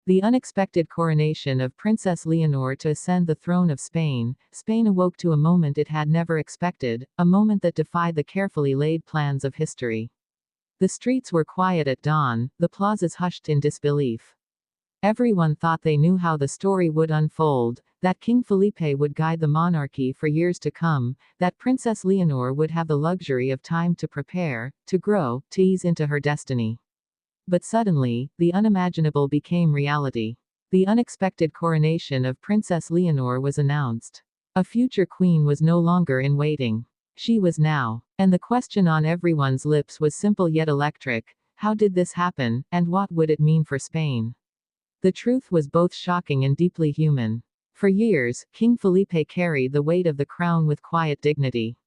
The unexpected coronation of Princess Leonor to ascend the throne of Spain. Spain awoke to a moment it had never expected, a moment that defied the carefully laid plans of history. The streets were quiet at dawn, the plazas hushed in disbelief. Everyone thought they knew how the story would unfold, that King Felipe would guide the monarchy for years to come, that Princess Leonor would have the luxury of time to prepare, to grow, to ease into her destiny. But suddenly, the unimaginable became reality. The unexpected coronation of Princess Leonor was announced. A future queen was no longer in waiting. She was now. And the question on everyone's lips was simple yet electric: how did this happen, and what would it mean for Spain? The truth was both shocking and deeply human. For years, King Felipe carried the weight of the crown with quiet dignity.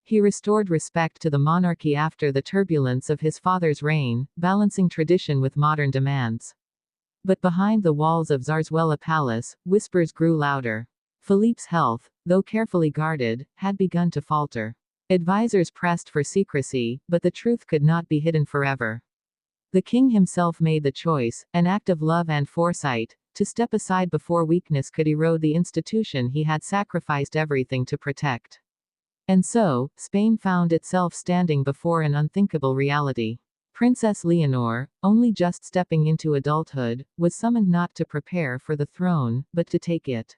He restored respect to the monarchy after the turbulence of his father's reign, balancing tradition with modern demands. But behind the walls of Zarzuela Palace, whispers grew louder. Felipe's health, though carefully guarded, had begun to falter. Advisors pressed for secrecy, but the truth could not be hidden forever. The king himself made the choice, an act of love and foresight, to step aside before weakness could erode the institution he had sacrificed everything to protect. And so, Spain found itself standing before an unthinkable reality. Princess Leonor, only just stepping into adulthood, was summoned not to prepare for the throne, but to take it.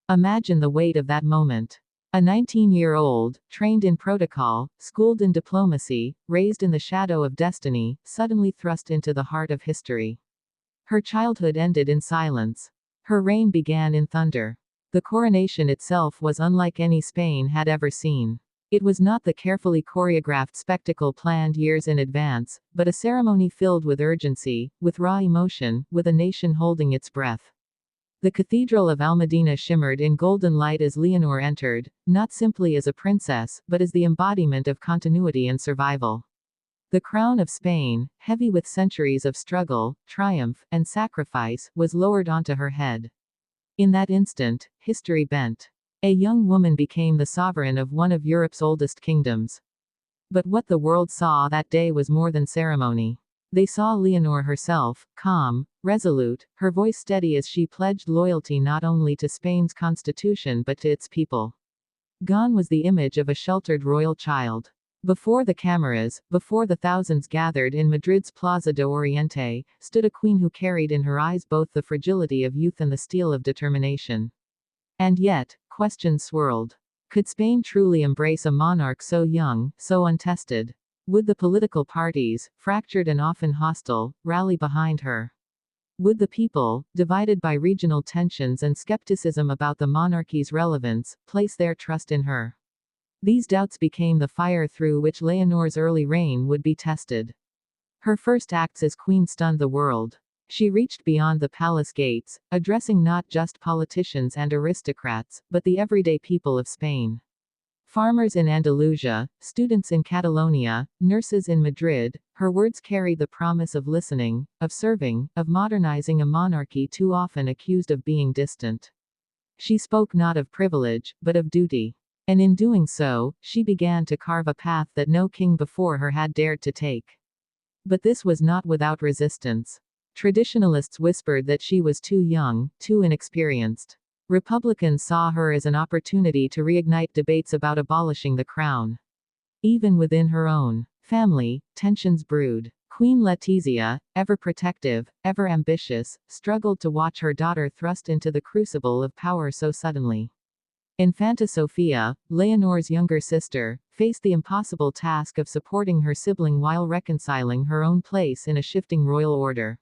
Imagine the weight of that moment. A 19-year-old, trained in protocol, schooled in diplomacy, raised in the shadow of destiny, suddenly thrust into the heart of history. Her childhood ended in silence. Her reign began in thunder. The coronation itself was unlike any Spain had ever seen. It was not the carefully choreographed spectacle planned years in advance, but a ceremony filled with urgency, with raw emotion, with a nation holding its breath. The Cathedral of Almedina shimmered in golden light as Leonor entered, not simply as a princess, but as the embodiment of continuity and survival. The crown of Spain, heavy with centuries of struggle, triumph, and sacrifice, was lowered onto her head. In that instant, history bent. A young woman became the sovereign of one of Europe's oldest kingdoms. But what the world saw that day was more than ceremony. They saw Leonor herself, calm, resolute, her voice steady as she pledged loyalty not only to Spain's constitution but to its people. Gone was the image of a sheltered royal child. Before the cameras, before the thousands gathered in Madrid's Plaza de Oriente, stood a queen who carried in her eyes both the fragility of youth and the steel of determination. And yet, questions swirled. Could Spain truly embrace a monarch so young, so untested? Would the political parties, fractured and often hostile, rally behind her? Would the people, divided by regional tensions and skepticism about the monarchy's relevance, place their trust in her? These doubts became the fire through which Leonor's early reign would be tested. Her first acts as queen stunned the world. She reached beyond the palace gates, addressing not just politicians and aristocrats, but the everyday people of Spain. Farmers in Andalusia, students in Catalonia, nurses in Madrid, her words carried the promise of listening, of serving, of modernizing a monarchy too often accused of being distant. She spoke not of privilege, but of duty. And in doing so, she began to carve a path that no king before her had dared to take. But this was not without resistance. Traditionalists whispered that she was too young, too inexperienced. Republicans saw her as an opportunity to reignite debates about abolishing the crown. Even within her own family, tensions brewed. Queen Letizia, ever protective, ever ambitious, struggled to watch her daughter thrust into the crucible of power so suddenly. Infanta Sofia, Leonor's younger sister, faced the impossible task of supporting her sibling while reconciling her own place in a shifting royal order.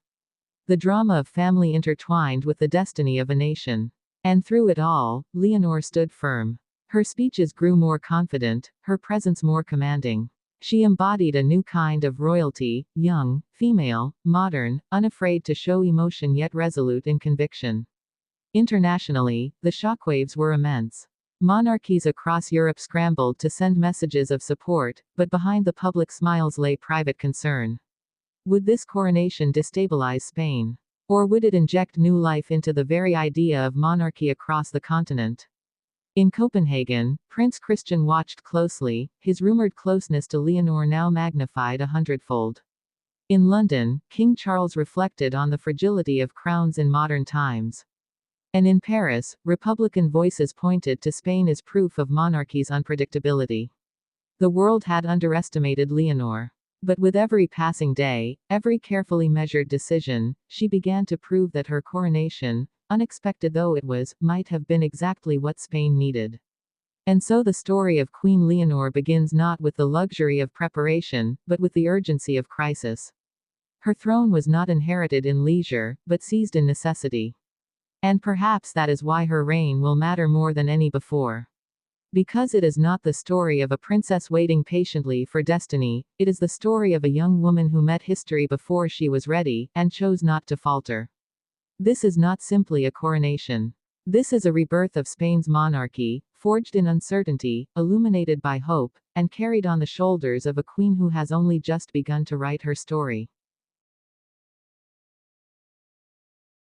The drama of family intertwined with the destiny of a nation. And through it all, Leonor stood firm. Her speeches grew more confident, her presence more commanding. She embodied a new kind of royalty, young, female, modern, unafraid to show emotion yet resolute in conviction. Internationally, the shockwaves were immense. Monarchies across Europe scrambled to send messages of support, but behind the public smiles lay private concern. Would this coronation destabilize Spain? Or would it inject new life into the very idea of monarchy across the continent? In Copenhagen, Prince Christian watched closely, his rumored closeness to Leonor now magnified 100-fold. In London, King Charles reflected on the fragility of crowns in modern times. And in Paris, Republican voices pointed to Spain as proof of monarchy's unpredictability. The world had underestimated Leonor. But with every passing day, every carefully measured decision, she began to prove that her coronation, unexpected though it was, might have been exactly what Spain needed. And so the story of Queen Leonor begins not with the luxury of preparation, but with the urgency of crisis. Her throne was not inherited in leisure, but seized in necessity. And perhaps that is why her reign will matter more than any before. Because it is not the story of a princess waiting patiently for destiny, it is the story of a young woman who met history before she was ready, and chose not to falter. This is not simply a coronation. This is a rebirth of Spain's monarchy, forged in uncertainty, illuminated by hope, and carried on the shoulders of a queen who has only just begun to write her story.